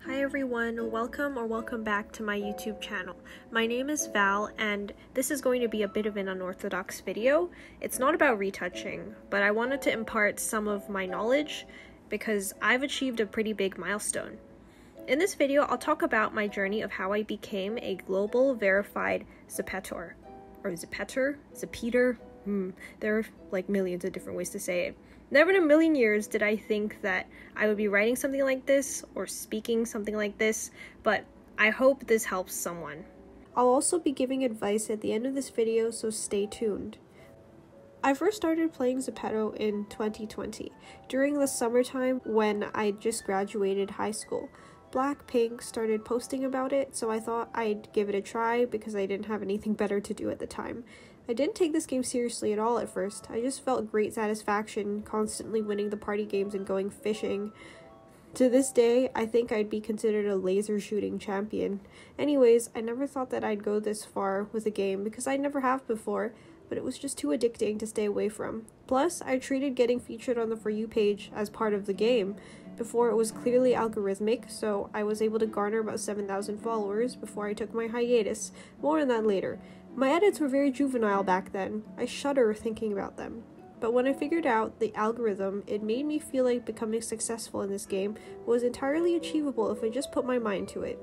Hi everyone, welcome back to my YouTube channel. My name is Val and this is going to be a bit of an unorthodox video. It's not about retouching, but I wanted to impart some of my knowledge because I've achieved a pretty big milestone. In this video, I'll talk about my journey of how I became a global verified Zepetor. Or Zepeter. There are like millions of different ways to say it. Never in a million years did I think that I would be writing something like this or speaking something like this, but I hope this helps someone. I'll also be giving advice at the end of this video, so stay tuned. I first started playing Zepeto in 2020, during the summertime when I just graduated high school. Blackpink started posting about it, so I thought I'd give it a try because I didn't have anything better to do at the time. I didn't take this game seriously at all at first. I just felt great satisfaction constantly winning the party games and going fishing. To this day, I think I'd be considered a laser shooting champion. Anyways, I never thought that I'd go this far with a game because I never have before, but it was just too addicting to stay away from. Plus, I treated getting featured on the For You page as part of the game. Before, it was clearly algorithmic, so I was able to garner about 7,000 followers before I took my hiatus. More on that later. My edits were very juvenile back then. I shudder thinking about them. But when I figured out the algorithm, it made me feel like becoming successful in this game was entirely achievable if I just put my mind to it.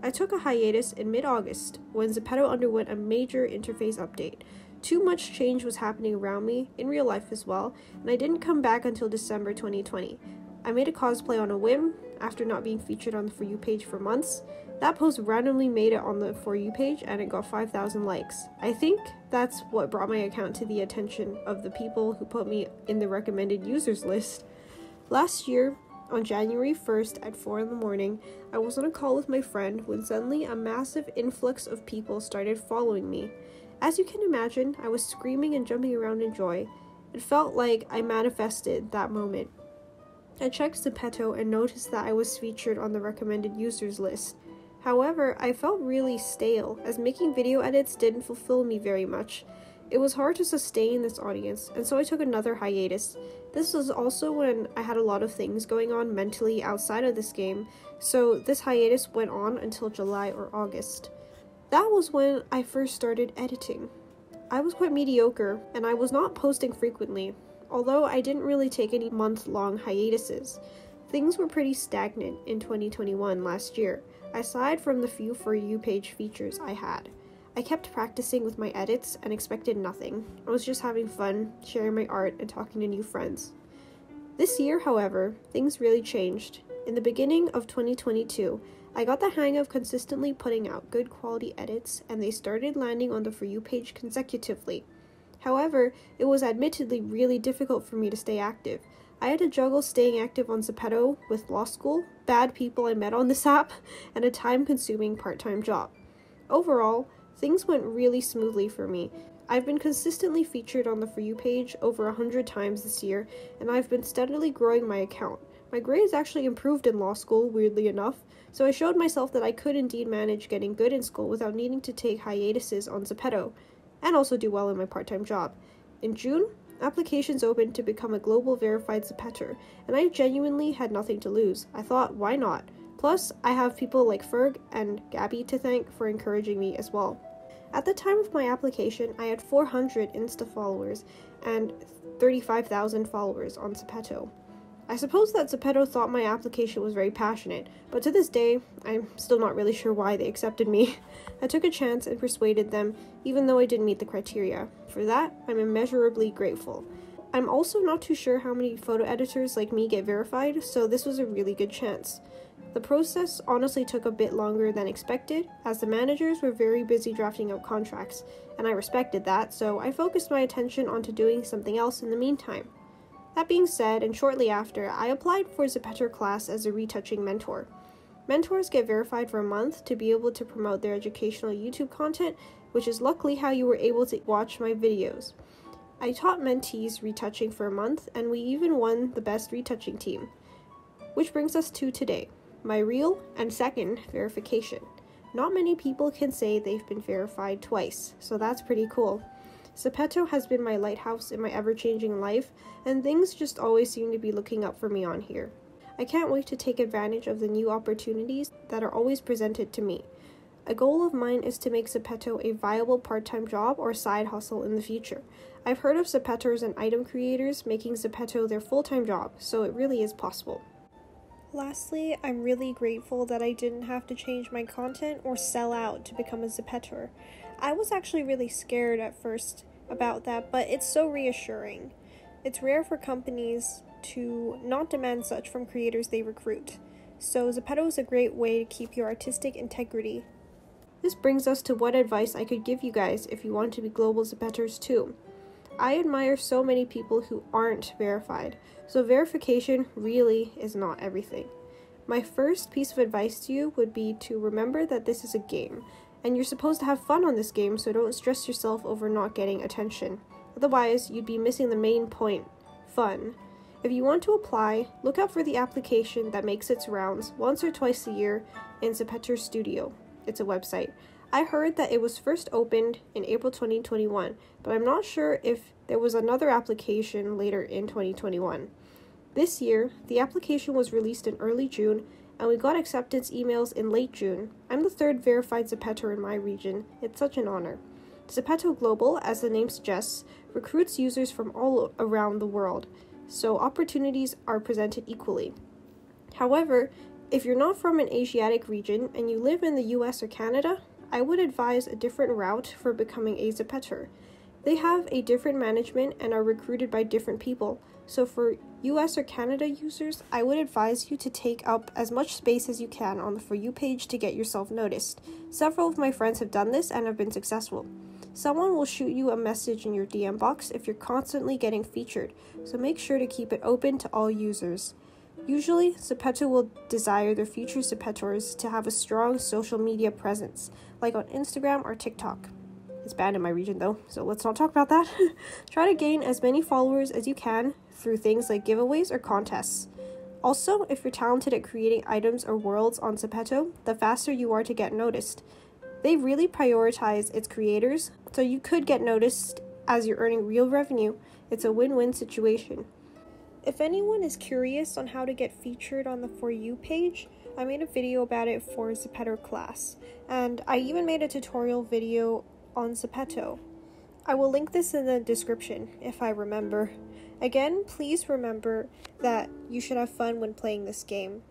I took a hiatus in mid-August when Zepeto underwent a major interface update. Too much change was happening around me, in real life as well, and I didn't come back until December 2020. I made a cosplay on a whim, after not being featured on the For You page for months. That post randomly made it on the For You page and it got 5,000 likes. I think that's what brought my account to the attention of the people who put me in the recommended users list. Last year, on January 1st at 4 in the morning, I was on a call with my friend when suddenly a massive influx of people started following me. As you can imagine, I was screaming and jumping around in joy. It felt like I manifested that moment. I checked Zepeto and noticed that I was featured on the recommended users list. However, I felt really stale, as making video edits didn't fulfill me very much. It was hard to sustain this audience, and so I took another hiatus. This was also when I had a lot of things going on mentally outside of this game, so this hiatus went on until July or August. That was when I first started editing. I was quite mediocre, and I was not posting frequently, although I didn't really take any month-long hiatuses. Things were pretty stagnant in 2021 last year, aside from the few For You page features I had. I kept practicing with my edits and expected nothing. I was just having fun, sharing my art, and talking to new friends. This year, however, things really changed. In the beginning of 2022, I got the hang of consistently putting out good quality edits, and they started landing on the For You page consecutively. However, it was admittedly really difficult for me to stay active. I had to juggle staying active on Zepeto with law school, bad people I met on this app, and a time-consuming part-time job. Overall, things went really smoothly for me. I've been consistently featured on the For You page over 100 times this year, and I've been steadily growing my account. My grades actually improved in law school, weirdly enough, so I showed myself that I could indeed manage getting good in school without needing to take hiatuses on Zepeto, and also do well in my part-time job. In June, applications opened to become a global verified Zepeter, and I genuinely had nothing to lose. I thought, why not? Plus, I have people like Ferg and Gabby to thank for encouraging me as well. At the time of my application, I had 400 Insta followers and 35,000 followers on Zepeto. I suppose that Zepeto thought my application was very passionate, but to this day, I'm still not really sure why they accepted me. I took a chance and persuaded them, even though I didn't meet the criteria. For that, I'm immeasurably grateful. I'm also not too sure how many photo editors like me get verified, so this was a really good chance. The process honestly took a bit longer than expected, as the managers were very busy drafting out contracts, and I respected that, so I focused my attention onto doing something else in the meantime. That being said, and shortly after, I applied for Zepeto class as a retouching mentor. Mentors get verified for a month to be able to promote their educational YouTube content, which is luckily how you were able to watch my videos. I taught mentees retouching for a month, and we even won the best retouching team. Which brings us to today, my real and second verification. Not many people can say they've been verified twice, so that's pretty cool. Zepeto has been my lighthouse in my ever-changing life, and things just always seem to be looking up for me on here. I can't wait to take advantage of the new opportunities that are always presented to me. A goal of mine is to make Zepeto a viable part-time job or side hustle in the future. I've heard of Zepeters and item creators making Zepeto their full-time job, so it really is possible. Lastly, I'm really grateful that I didn't have to change my content or sell out to become a Zepeter. I was actually really scared at first about that, but it's so reassuring. It's rare for companies to not demand such from creators they recruit, so Zepeto is a great way to keep your artistic integrity. This brings us to what advice I could give you guys if you want to be global Zepeters too. I admire so many people who aren't verified, so verification really is not everything. My first piece of advice to you would be to remember that this is a game, and you're supposed to have fun on this game, so don't stress yourself over not getting attention. Otherwise, you'd be missing the main point, fun. If you want to apply, look out for the application that makes its rounds once or twice a year in Zepeto Studio. It's a website. I heard that it was first opened in April 2021, but I'm not sure if there was another application later in 2021. This year, the application was released in early June, and we got acceptance emails in late June. I'm the third verified Zepeter in my region. It's such an honor. Zepeto Global, as the name suggests, recruits users from all around the world, so opportunities are presented equally. However, if you're not from an Asiatic region and you live in the US or Canada, I would advise a different route for becoming a Zepeter. They have a different management and are recruited by different people, so for US or Canada users, I would advise you to take up as much space as you can on the For You page to get yourself noticed. Several of my friends have done this and have been successful. Someone will shoot you a message in your DM box if you're constantly getting featured, so make sure to keep it open to all users. Usually, Zepeto will desire their future Zepetors to have a strong social media presence, like on Instagram or TikTok. It's banned in my region though, so let's not talk about that. Try to gain as many followers as you can through things like giveaways or contests. Also, if you're talented at creating items or worlds on Zepeto, the faster you are to get noticed. They really prioritize its creators, so you could get noticed as you're earning real revenue. It's a win-win situation. If anyone is curious on how to get featured on the For You page, I made a video about it for Zepeto class, and I even made a tutorial video on Zepeto. I will link this in the description if I remember. Again, please remember that you should have fun when playing this game.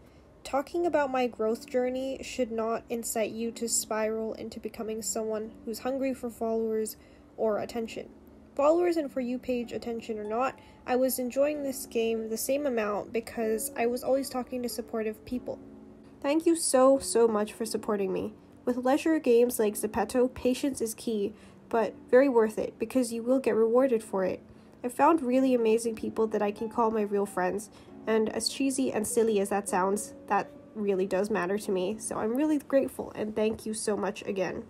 Talking about my growth journey should not incite you to spiral into becoming someone who's hungry for followers or attention. Followers and For You page attention or not, I was enjoying this game the same amount because I was always talking to supportive people. Thank you so much for supporting me. With leisure games like Zepeto, patience is key, but very worth it because you will get rewarded for it. I found really amazing people that I can call my real friends, and as cheesy and silly as that sounds, that really does matter to me, so I'm really grateful and thank you so much again.